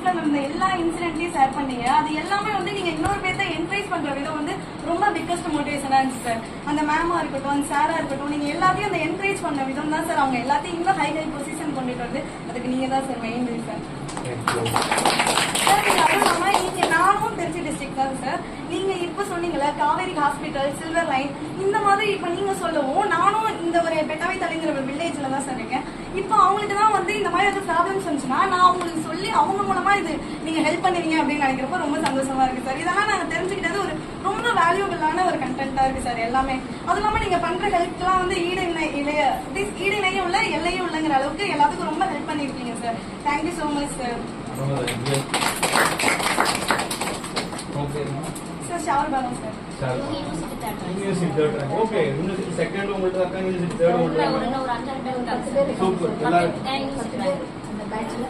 லைஃப்ல நடந்த எல்லா இன்சிடென்ட்லயும் ஷேர் பண்ணீங்க. அது எல்லாமே வந்து நீங்க இன்னொரு பேர்த்த என்கரேஜ் பண்ற விதம் வந்து ரொம்ப பிக்கஸ்ட் மோட்டிவேஷனா இருந்துச்சு சார். அந்த மேமா இருக்கட்டும், அந்த சாரா இருக்கட்டும், நீங்க எல்லாத்தையும் அந்த என்கரேஜ் பண்ண விதம் தான் சார் அவங்க எல்லாத்தையும் இன்னும் ஹை பொசிஷன் கொண்டுட்டு வந்து அதுக்கு நீங்க தான் சார் மெயின் ரீசன். நானும் திருச்சி டிஸ்ட்ரிக்ட் தான் சார். நீங்க இப்ப சொன்னீங்கல்ல காவேரி ஹாஸ்பிட்டல், சில்வர் லைன், இந்த மாதிரி இப்ப நீங்க சொல்லவும் நானும் இந்த ஒரு பெட்டாவை தலைங்கிற ஒரு வில்லேஜ்ல தான் சார் இருக்கேன். இப்போ அவங்களுக்கு தான் வந்து இந்த மாதிரி வந்து ப்ராப்ளம்ஸ் வந்துச்சுன்னா நான் அவங்களுக்கு சொல்லி அவங்க மூலமா இது நீங்க ஹெல்ப் பண்ணுவீங்க அப்படின்னு நினைக்கிறப்ப ரொம்ப சந்தோஷமா இருக்கு சார். இதெல்லாம் நாங்க தெரிஞ்சுக்கிட்டது ஒரு ரொம்ப வேல்யூபிளான ஒரு கண்டென்ட்டா இருக்கு சார் எல்லாமே. அது இல்லாம நீங்க பண்ற ஹெல்ப்லாம் வந்து ஈடு இணையும் உள்ள எல்லையும் உள்ளங்கிற அளவுக்கு எல்லாத்துக்கும் ரொம்ப ஹெல்ப் பண்ணிருக்கீங்க sir. Thank you so much sir. Sir shower பாலம் சார். ஓகே, யூனிவர்சிட்டி செகண்ட் உங்கள்ட்ட இருக்கா, யூனிவர்சிட்டி தேர்ட் உங்கள்ட்ட. ஒரு 5 பேர் சூப்பர். எல்லாரும் அந்த பேட்ச்ல